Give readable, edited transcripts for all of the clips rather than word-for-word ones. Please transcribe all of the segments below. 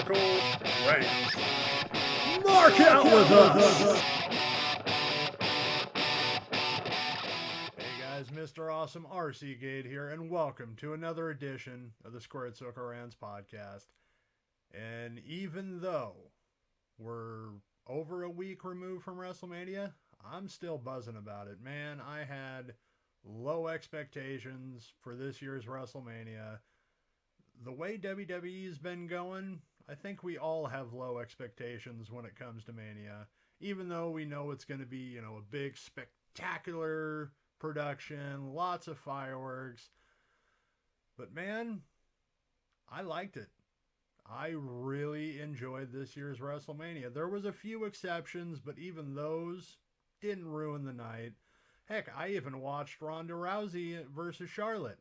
Circle Rants. Mark out with us! Hey guys, Mr. Awesome RC Gate here, and welcome to another edition of the Squared Circle Rants podcast. And even though we're over a week removed from WrestleMania, I'm still buzzing about it. Man, I had low expectations for this year's WrestleMania. The way WWE's been going, I think we all have low expectations when it comes to Mania. Even though we know it's going to be, a big, spectacular production, lots of fireworks. But man, I liked it. I really enjoyed this year's WrestleMania. There was a few exceptions, but even those didn't ruin the night. Heck, I even watched Ronda Rousey versus Charlotte.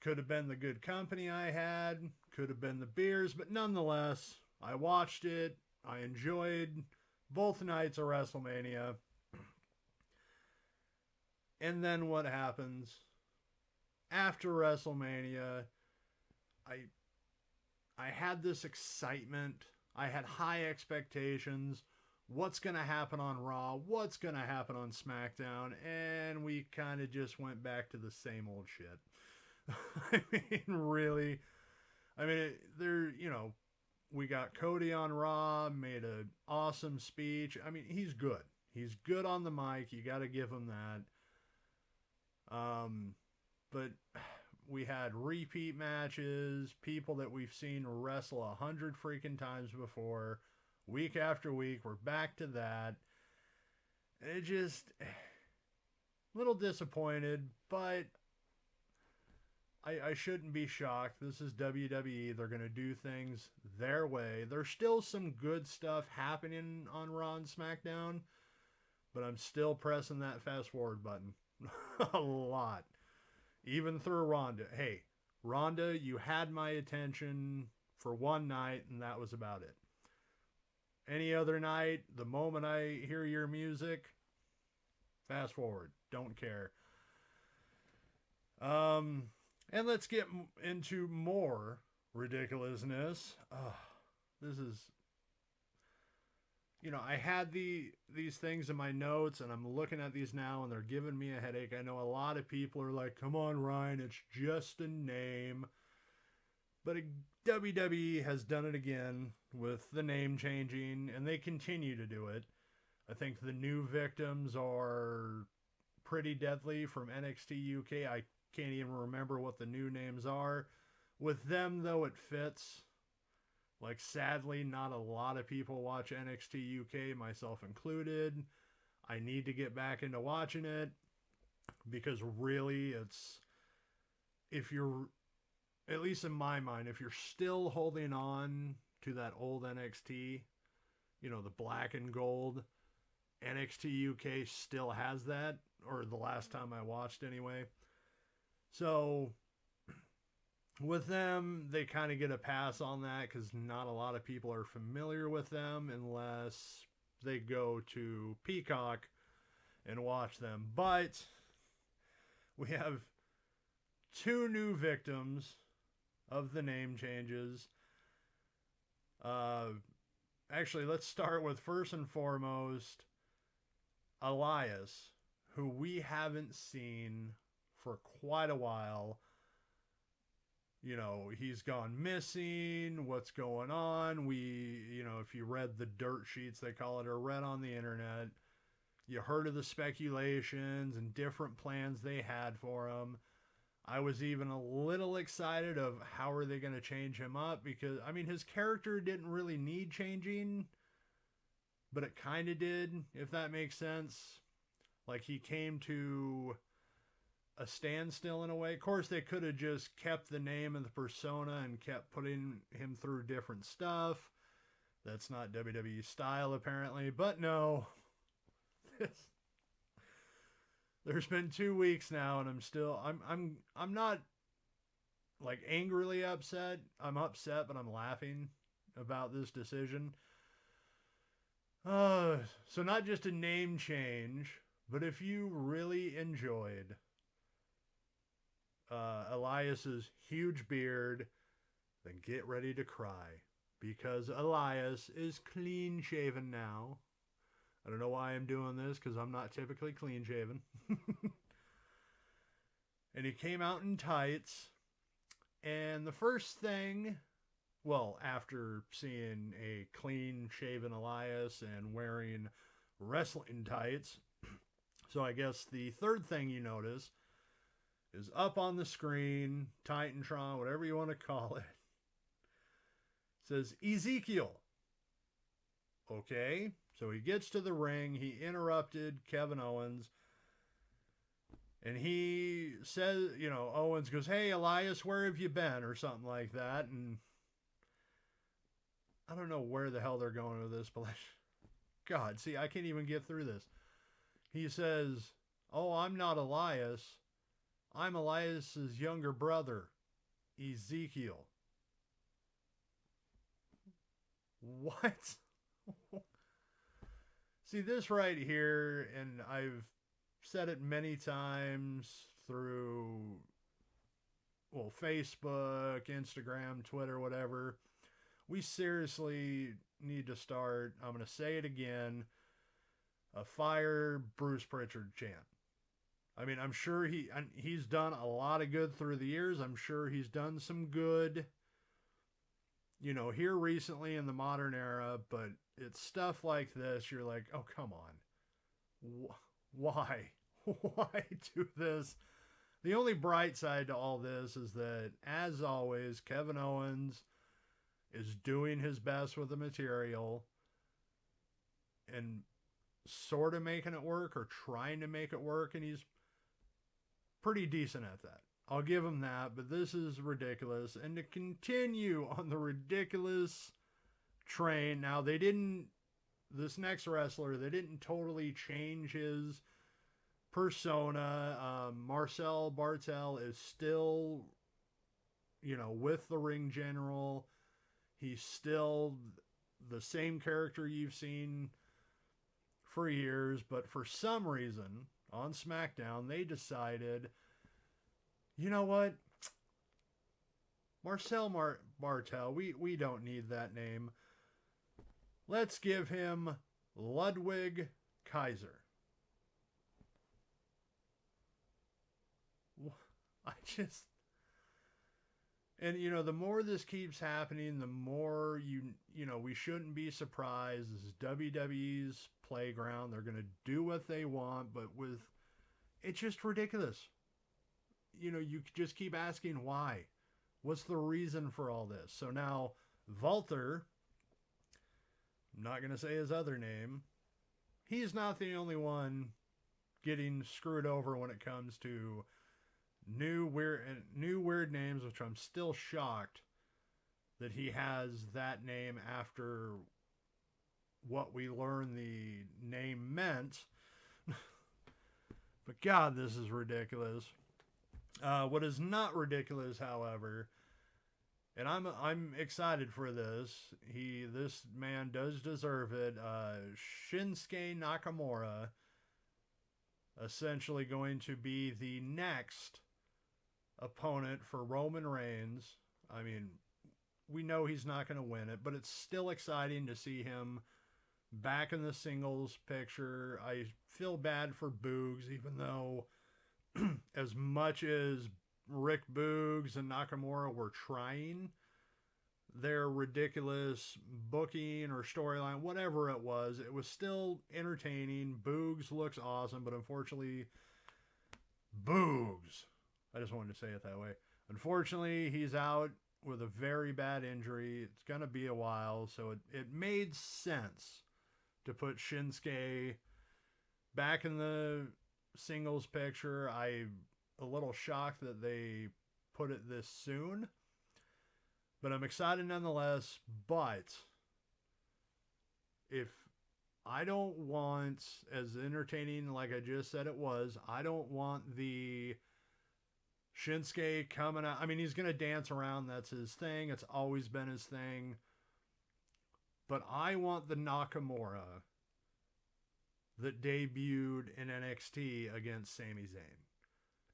Could have been the good company I had, could have been the beers, but nonetheless, I watched it. I enjoyed both nights of WrestleMania. And then what happens? After WrestleMania, I had this excitement. I had high expectations. What's going to happen on Raw? What's going to happen on SmackDown? And we kind of just went back to the same old shit. I mean, really. I mean, we got Cody on Raw, made an awesome speech. I mean, he's good. He's good on the mic. You got to give him that. But we had repeat matches, people that we've seen wrestle 100 freaking times before. Week after week, we're back to that. It just, a little disappointed, but I shouldn't be shocked. This is WWE. They're going to do things their way. There's still some good stuff happening on Raw and SmackDown, but I'm still pressing that fast forward button a lot. Even through Ronda. Hey, Ronda, you had my attention for one night, and that was about it. Any other night, the moment I hear your music, fast forward. Don't care. And let's get into more ridiculousness. This is, I had these things in my notes, and I'm looking at these now, and they're giving me a headache. I know a lot of people are like, come on, Ryan, it's just a name. But WWE has done it again with the name changing, and they continue to do it. I think the new victims are pretty deadly from NXT UK. I can't even remember what the new names are. With them, though, it fits. Like, sadly, not a lot of people watch NXT UK, myself included. I need to get back into watching it because really if you're, at least in my mind, if you're still holding on to that old NXT, the black and gold, NXT UK still has that, or the last time I watched anyway. So with them, they kind of get a pass on that because not a lot of people are familiar with them unless they go to Peacock and watch them. But we have two new victims of the name changes. Actually, let's start with, first and foremost, Elias, who we haven't seen for quite a while. He's gone missing. What's going on? If you read the dirt sheets, they call it, or read on the internet, you heard of the speculations and different plans they had for him. I was even a little excited of how are they going to change him up, because, his character didn't really need changing, but it kind of did, if that makes sense. Like, he came to a standstill in a way. Of course, they could have just kept the name and the persona and kept putting him through different stuff. That's not WWE style, apparently. But no. There's been 2 weeks now, and I'm not like angrily upset. I'm upset, but I'm laughing about this decision. So not just a name change, but if you really enjoyed Elias's huge beard, then get ready to cry. because Elias is clean shaven now. I don't know why I'm doing this because I'm not typically clean shaven. And he came out in tights. And the first thing, well, after seeing a clean shaven Elias and wearing wrestling tights, so I guess the third thing you notice is up on the screen, Titantron, whatever you want to call it, says Ezekiel. Okay, so he gets to the ring. He interrupted Kevin Owens. And he says, Owens goes, "Hey, Elias, where have you been?" or something like that. And I don't know where the hell they're going with this, but God, see, I can't even get through this. He says, "Oh, I'm not Elias. I'm Elias's younger brother, Ezekiel." What? See, this right here, and I've said it many times through, well, Facebook, Instagram, Twitter, whatever. We seriously need to start, I'm going to say it again, a fire Bruce Pritchard chant. I mean, I'm sure he's done a lot of good through the years. I'm sure he's done some good, here recently in the modern era, but it's stuff like this. You're like, oh, come on. Why? Why do this? The only bright side to all this is that, as always, Kevin Owens is doing his best with the material and sort of making it work or trying to make it work, and he's pretty decent at that. I'll give him that, but this is ridiculous. And to continue on the ridiculous train, now this next wrestler, they didn't totally change his persona. Marcel Bartel is still, with the ring general. He's still the same character you've seen for years, but for some reason on SmackDown, they decided, you know what? Marcel Bartel, we don't need that name. Let's give him Ludwig Kaiser. And the more this keeps happening, the more we shouldn't be surprised. This is WWE's playground. They're going to do what they want, but it's just ridiculous. You just keep asking why. What's the reason for all this? So now Walter, I'm not going to say his other name, he's not the only one getting screwed over when it comes to new weird names, which I'm still shocked that he has that name after what we learned the name meant. But God, this is ridiculous. What is not ridiculous, however, and I'm excited for this. This man does deserve it. Shinsuke Nakamura, essentially going to be the next opponent for Roman Reigns. I mean, we know he's not going to win it, but it's still exciting to see him back in the singles picture. I feel bad for Boogs, even though as much as Rick Boogs and Nakamura were trying their ridiculous booking or storyline, whatever it was still entertaining. Boogs looks awesome, but unfortunately, Boogs, I just wanted to say it that way. Unfortunately, he's out with a very bad injury. It's going to be a while, so it made sense to put Shinsuke back in the singles picture. I'm a little shocked that they put it this soon, but I'm excited nonetheless. But if I don't want, as entertaining like I just said it was, I don't want the Shinsuke coming out. I mean, he's going to dance around. That's his thing. It's always been his thing. But I want the Nakamura that debuted in NXT against Sami Zayn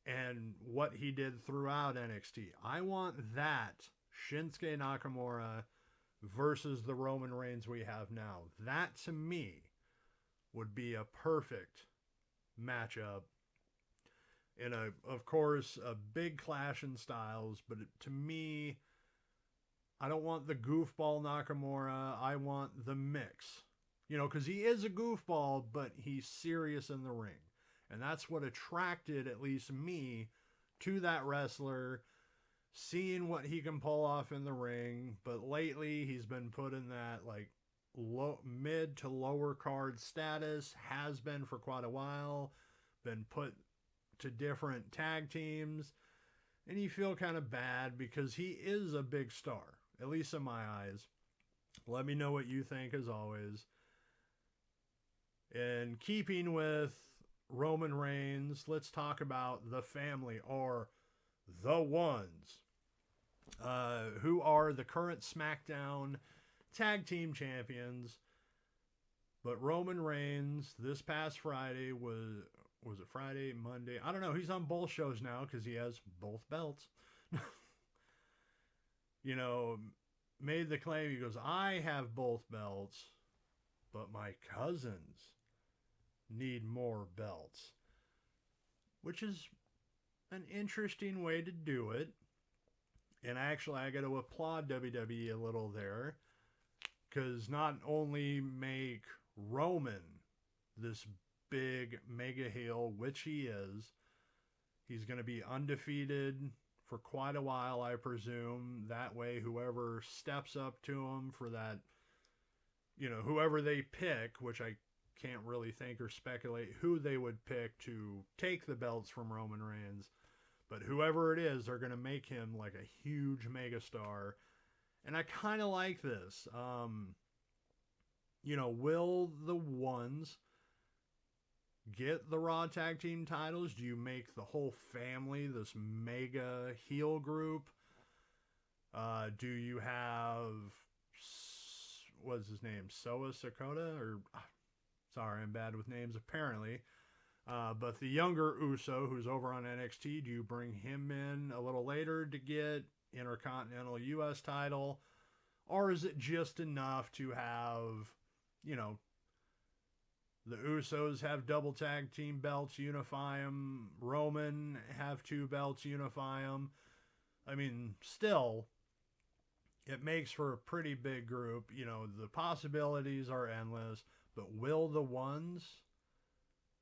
and what he did throughout NXT. I want that Shinsuke Nakamura versus the Roman Reigns we have now. That to me would be a perfect matchup in of course, a big clash in styles, but to me, I don't want the goofball Nakamura. I want the mix. Because he is a goofball, but he's serious in the ring. And that's what attracted, at least me, to that wrestler, seeing what he can pull off in the ring. But lately, he's been put in that, like, mid to lower card status, has been for quite a while, been put to different tag teams, and you feel kind of bad because he is a big star, at least in my eyes. Let me know what you think, as always. In keeping with Roman Reigns, let's talk about the family, or the Ones, who are the current SmackDown Tag Team Champions. But Roman Reigns, this past Friday, was it Friday, Monday? I don't know. He's on both shows now because he has both belts. Made the claim. He goes, I have both belts, but my cousins need more belts. Which is an interesting way to do it. And actually, I got to applaud WWE a little there. Because not only make Roman this big mega heel, which he is, he's going to be undefeated for quite a while, I presume. That way, whoever steps up to him for that, whoever they pick, which I can't really think or speculate who they would pick to take the belts from Roman Reigns, but whoever it is, they're going to make him like a huge megastar. And I kind of like this. Will the Ones get the Raw Tag Team titles? Do you make the whole family this mega heel group? Do you have, what's his name, Soa Sakota? Sorry, I'm bad with names, apparently. But the younger Uso, who's over on NXT, do you bring him in a little later to get Intercontinental US title? Or is it just enough to have, the Usos have double tag team belts, unify them. Roman have two belts, unify them. I mean, still, it makes for a pretty big group. The possibilities are endless. But will the Ones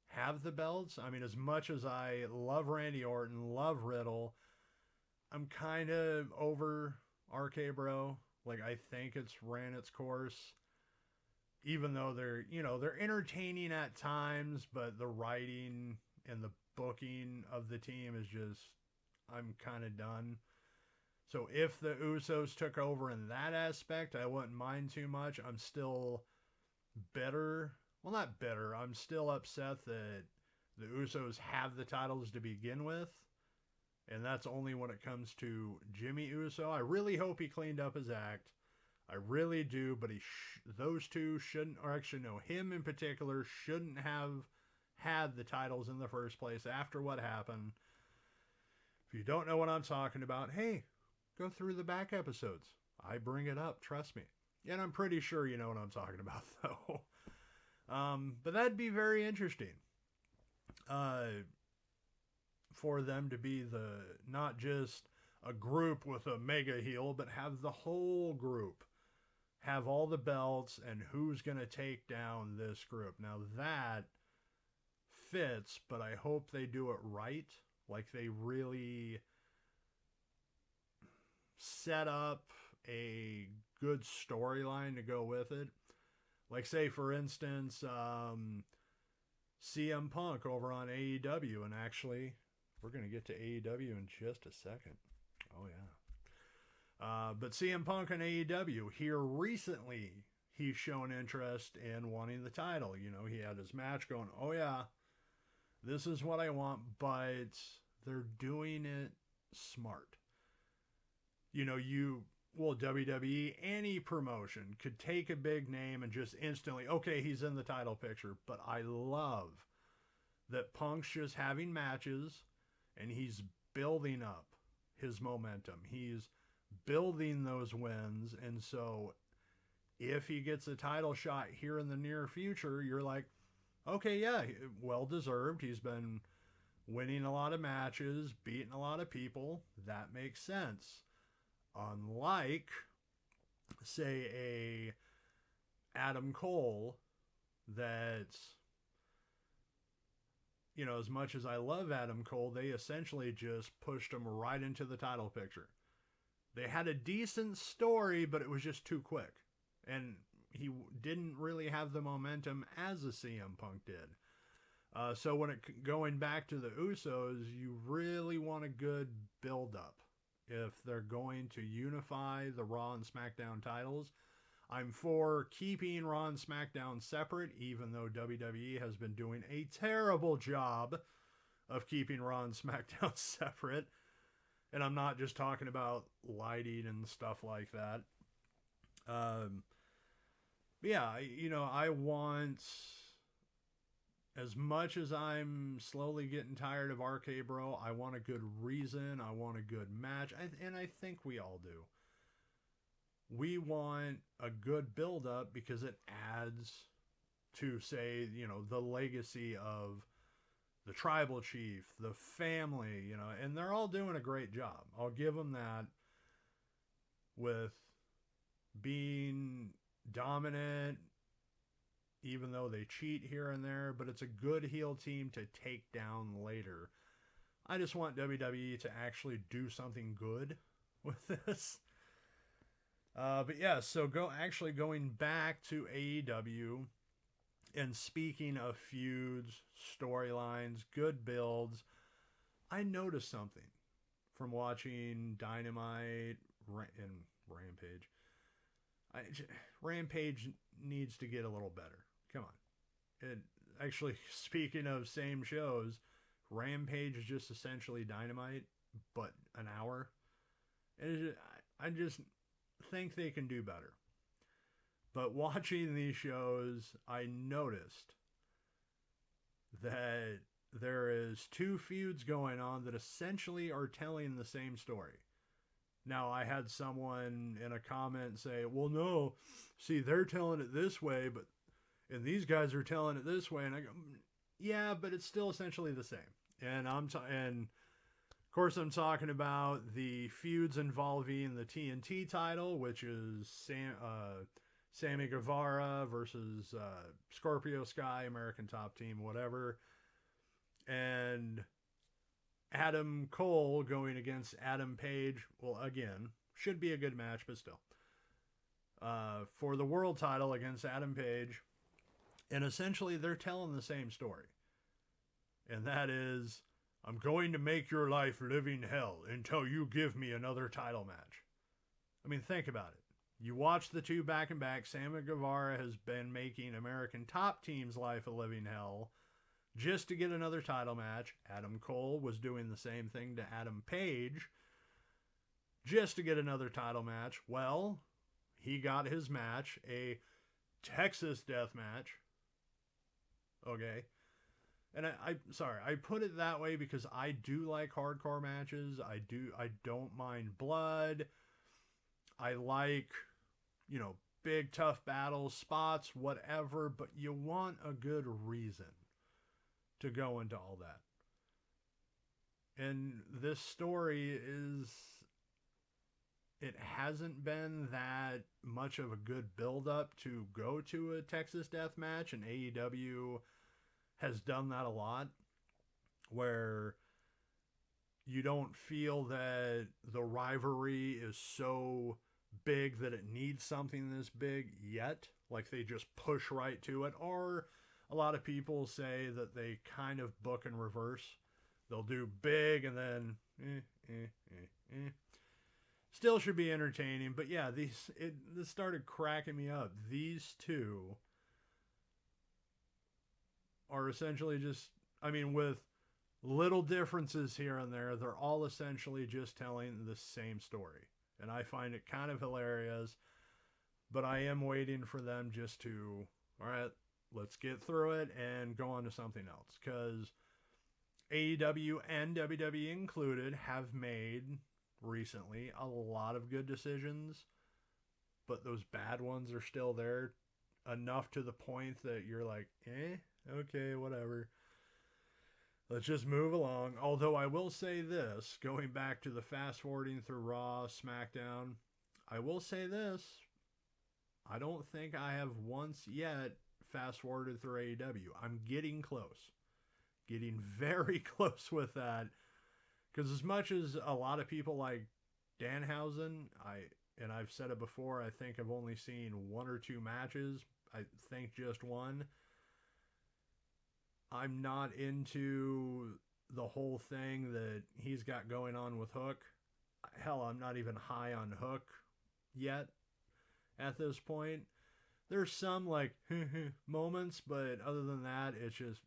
have the belts? I mean, as much as I love Randy Orton, love Riddle, I'm kind of over RK Bro. Like, I think it's ran its course. Even though they're entertaining at times, but the writing and the booking of the team is just, I'm kind of done. So if the Usos took over in that aspect, I wouldn't mind too much. I'm still bitter. Well, not bitter. I'm still upset that the Usos have the titles to begin with. And that's only when it comes to Jimmy Uso. I really hope he cleaned up his act. I really do, but those two shouldn't, or actually no, him in particular shouldn't have had the titles in the first place after what happened. If you don't know what I'm talking about, hey, go through the back episodes. I bring it up, trust me. And I'm pretty sure you know what I'm talking about, though. But that'd be very interesting. For them to be not just a group with a mega heel, but have the whole group have all the belts, and who's going to take down this group. Now that fits, but I hope they do it right. Like they really set up a good storyline to go with it. Like, say, for instance, CM Punk over on AEW, and actually, we're going to get to AEW in just a second. Oh, yeah. But CM Punk on AEW, here recently, he's shown interest in wanting the title. He had his match going, oh, yeah, this is what I want, but they're doing it smart. WWE, any promotion could take a big name and just instantly, okay, he's in the title picture. But I love that Punk's just having matches and he's building up his momentum. He's building those wins. And so if he gets a title shot here in the near future, you're like, okay, yeah, well deserved. He's been winning a lot of matches, beating a lot of people. That makes sense. Unlike, say, a Adam Cole that's, as much as I love Adam Cole, they essentially just pushed him right into the title picture. They had a decent story, but it was just too quick. And he didn't really have the momentum as a CM Punk did. So going back to the Usos, you really want a good build-up. If they're going to unify the Raw and SmackDown titles, I'm for keeping Raw and SmackDown separate, even though WWE has been doing a terrible job of keeping Raw and SmackDown separate. And I'm not just talking about lighting and stuff like that. But yeah, I want, as much as I'm slowly getting tired of RK Bro, I want a good reason. I want a good match. And I think we all do. We want a good build-up because it adds to, say, the legacy of the tribal chief, the family, and they're all doing a great job. I'll give them that with being dominant, even though they cheat here and there, but it's a good heel team to take down later. I just want WWE to actually do something good with this. But yeah, so going back to AEW, and speaking of feuds, storylines, good builds, I noticed something from watching Dynamite and Rampage. Rampage needs to get a little better. Come on. Actually, speaking of same shows, Rampage is just essentially Dynamite, but an hour. And I just think they can do better. But watching these shows, I noticed that there is two feuds going on that essentially are telling the same story. Now, I had someone in a comment say, well, no, see, they're telling it this way, and these guys are telling it this way. And I go, yeah, but it's still essentially the same. And of course, I'm talking about the feuds involving the TNT title, which is Sammy Guevara versus Scorpio Sky, American Top Team, whatever. And Adam Cole going against Adam Page. Well, again, should be a good match, but still. For the world title against Adam Page. And essentially, they're telling the same story. And that is, I'm going to make your life living hell until you give me another title match. I mean, think about it. You watch the two back and back. Sammy Guevara has been making American Top Team's life a living hell just to get another title match. Adam Cole was doing the same thing to Adam Page just to get another title match. Well, he got his match, a Texas death match. Okay. And I put it that way because I do like hardcore matches. I don't mind blood. I like, big tough battles, spots, whatever, but you want a good reason to go into all that. And this story it hasn't been that much of a good build-up to go to a Texas death match, and AEW has done that a lot, where you don't feel that the rivalry is so big that it needs something this big yet. Like they just push right to it. Or a lot of people say that they kind of book in reverse. They'll do big and then Still should be entertaining. But yeah, this started cracking me up. These two are essentially just, with little differences here and there, they're all essentially just telling the same story. And I find it kind of hilarious, but I am waiting for them just to, all right, let's get through it and go on to something else. Because AEW and WWE included have made recently a lot of good decisions but those bad ones are still there enough to the point that you're like, okay, whatever. Let's just move along. Although I will say this, going back to the fast forwarding through Raw, SmackDown, I will say this. I don't think I have once yet fast forwarded through AEW. I'm getting close. Getting very close with that. Because as much as a lot of people like Danhausen, and I've said it before, I think I've only seen 1 or 2 matches. I think just one. I'm not into the whole thing that he's got going on with Hook. Hell, I'm not even high on Hook yet at this point. There's some like moments, but other than that, it's just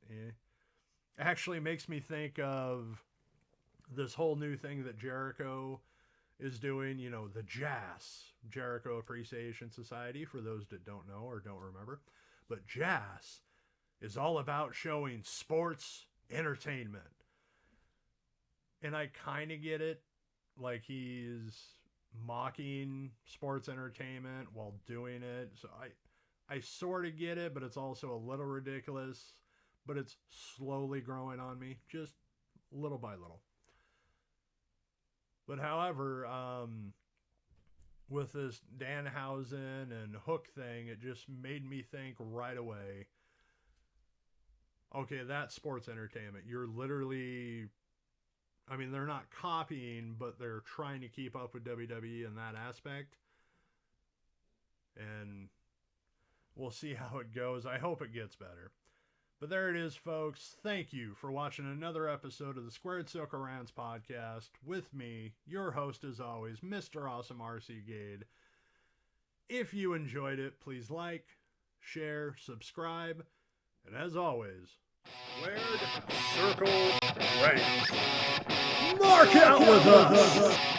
Actually makes me think of this whole new thing that Jericho is doing, you know, the JAS, Jericho Appreciation Society, for those that don't know or don't remember. But JAS is all about showing sports entertainment. And I kind of get it. Like, he's mocking sports entertainment while doing it. So I sort of get it, but it's also a little ridiculous. But it's slowly growing on me, just little by little. But however, with this Danhausen and Hook thing, it just made me think right away, okay, that's sports entertainment. You're literally, I mean, they're not copying, but they're trying to keep up with WWE in that aspect. And we'll see how it goes. I hope it gets better. But there it is, folks. Thank you for watching another episode of the Squared Circle Rants podcast with me, your host as always, Mr. Awesome RC Gade. If you enjoyed it, please like, share, subscribe, and as always, Squared Circle Rants. Mark out with us.